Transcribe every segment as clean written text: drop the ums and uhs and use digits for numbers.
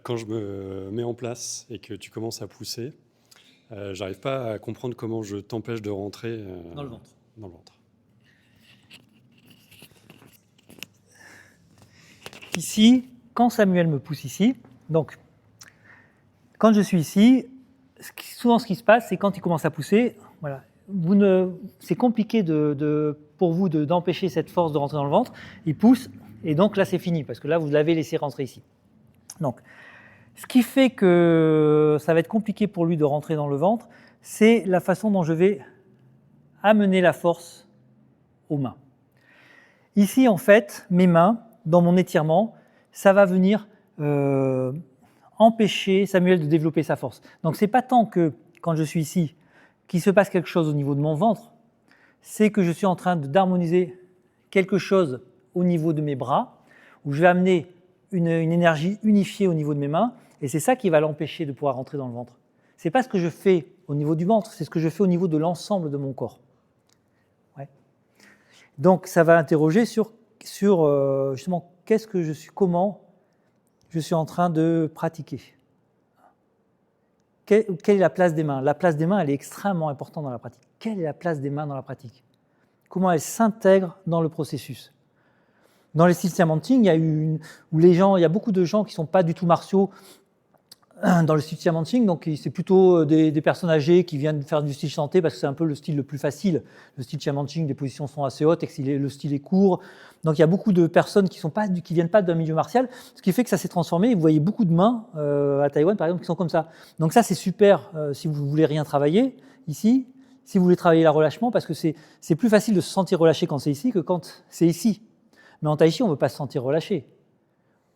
Quand je me mets en place et que tu commences à pousser, j'arrive pas à comprendre comment je t'empêche de rentrer Dans le ventre. dans le ventre. Ici, quand Samuel me pousse ici, donc quand je suis ici, souvent ce qui se passe, c'est quand il commence à pousser, voilà, c'est compliqué pour vous d'empêcher cette force de rentrer dans le ventre. Il pousse, et donc là c'est fini, parce que là vous l'avez laissé rentrer ici. Donc, ce qui fait que ça va être compliqué pour lui de rentrer dans le ventre, c'est la façon dont je vais amener la force aux mains. Ici, en fait, mes mains, dans mon étirement, ça va venir empêcher Samuel de développer sa force. Donc, ce n'est pas tant que, quand je suis ici, qu'il se passe quelque chose au niveau de mon ventre, c'est que je suis en train d'harmoniser quelque chose au niveau de mes bras, où je vais amener une énergie unifiée au niveau de mes mains, et c'est ça qui va l'empêcher de pouvoir rentrer dans le ventre. Ce n'est pas ce que je fais au niveau du ventre, c'est ce que je fais au niveau de l'ensemble de mon corps. Ouais. Donc ça va interroger sur justement comment je suis en train de pratiquer. Quelle est la place des mains? La place des mains, elle est extrêmement importante dans la pratique. Quelle est la place des mains dans la pratique? Comment elles s'intègrent dans le processus? Dans les styles Siamanting, il y a beaucoup de gens qui ne sont pas du tout martiaux dans le style Siamanting, donc c'est plutôt des personnes âgées qui viennent faire du style chanté parce que c'est un peu le style le plus facile. Le style Siamanting, les positions sont assez hautes et le style est court. Donc il y a beaucoup de personnes qui ne viennent pas d'un milieu martial, ce qui fait que ça s'est transformé. Vous voyez beaucoup de mains à Taïwan, par exemple, qui sont comme ça. Donc ça, c'est super si vous voulez rien travailler ici, si vous voulez travailler le relâchement, parce que c'est plus facile de se sentir relâché quand c'est ici que quand c'est ici. Mais en tai chi, on ne veut pas se sentir relâché.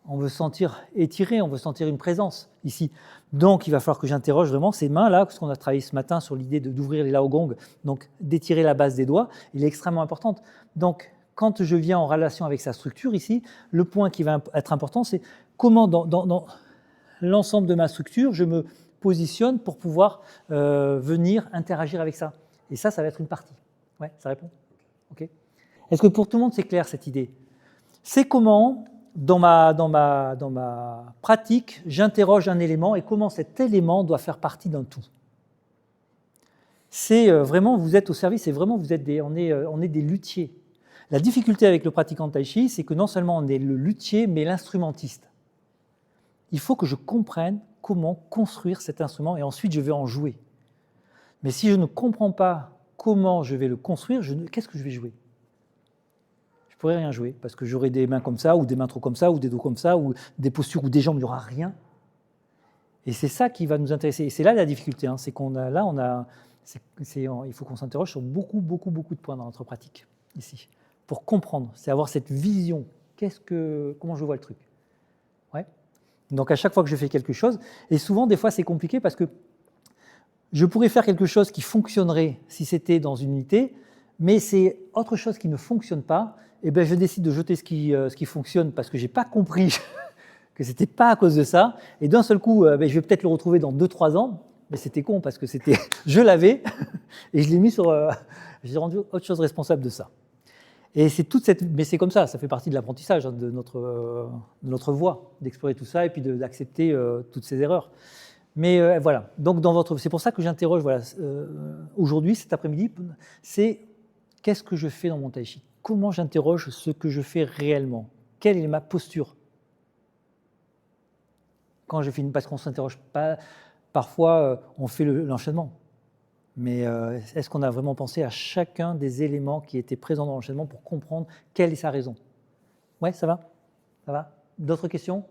On veut se sentir étiré, on veut sentir une présence ici. Donc, il va falloir que j'interroge vraiment ces mains-là, parce qu'on a travaillé ce matin sur l'idée d'ouvrir les laogong, donc d'étirer la base des doigts, elle est extrêmement importante. Donc, quand je viens en relation avec sa structure ici, le point qui va être important, c'est comment dans l'ensemble de ma structure, je me positionne pour pouvoir venir interagir avec ça. Et ça va être une partie. Ouais, ça répond? Ok. Est-ce que pour tout le monde, c'est clair cette idée? C'est comment, dans ma pratique, j'interroge un élément et comment cet élément doit faire partie d'un tout. C'est vraiment, vous êtes au service, et vraiment, on est des luthiers. La difficulté avec le pratiquant de tai chi, c'est que non seulement on est le luthier, mais l'instrumentiste. Il faut que je comprenne comment construire cet instrument et ensuite je vais en jouer. Mais si je ne comprends pas comment je vais le construire, qu'est-ce que je vais jouer? Je ne pourrais rien jouer parce que j'aurai des mains comme ça, ou des mains trop comme ça, ou des dos comme ça, ou des postures ou des jambes, il n'y aura rien. Et c'est ça qui va nous intéresser. Et c'est là la difficulté, hein, c'est il faut qu'on s'interroge sur beaucoup de points dans notre pratique ici pour comprendre, c'est avoir cette vision. Comment je vois le truc? Ouais. Donc à chaque fois que je fais quelque chose, et souvent des fois c'est compliqué parce que je pourrais faire quelque chose qui fonctionnerait si c'était dans une unité, mais c'est autre chose qui ne fonctionne pas, et bien je décide de jeter ce qui fonctionne parce que je n'ai pas compris que ce n'était pas à cause de ça, et d'un seul coup, je vais peut-être le retrouver dans 2-3 ans, mais c'était con parce que je l'avais, et je l'ai mis j'ai rendu autre chose responsable de ça. Et mais c'est comme ça fait partie de l'apprentissage, hein, de notre voie, d'explorer tout ça et puis d'accepter toutes ces erreurs. Mais voilà, donc c'est pour ça que j'interroge aujourd'hui, cet après-midi, c'est qu'est-ce que je fais dans mon tai chi? Comment j'interroge ce que je fais réellement? Quelle est ma posture? Quand je finis, parce qu'on ne s'interroge pas, parfois on fait l'enchaînement. Mais est-ce qu'on a vraiment pensé à chacun des éléments qui étaient présents dans l'enchaînement pour comprendre quelle est sa raison? Ouais, ça va? Ça va? D'autres questions?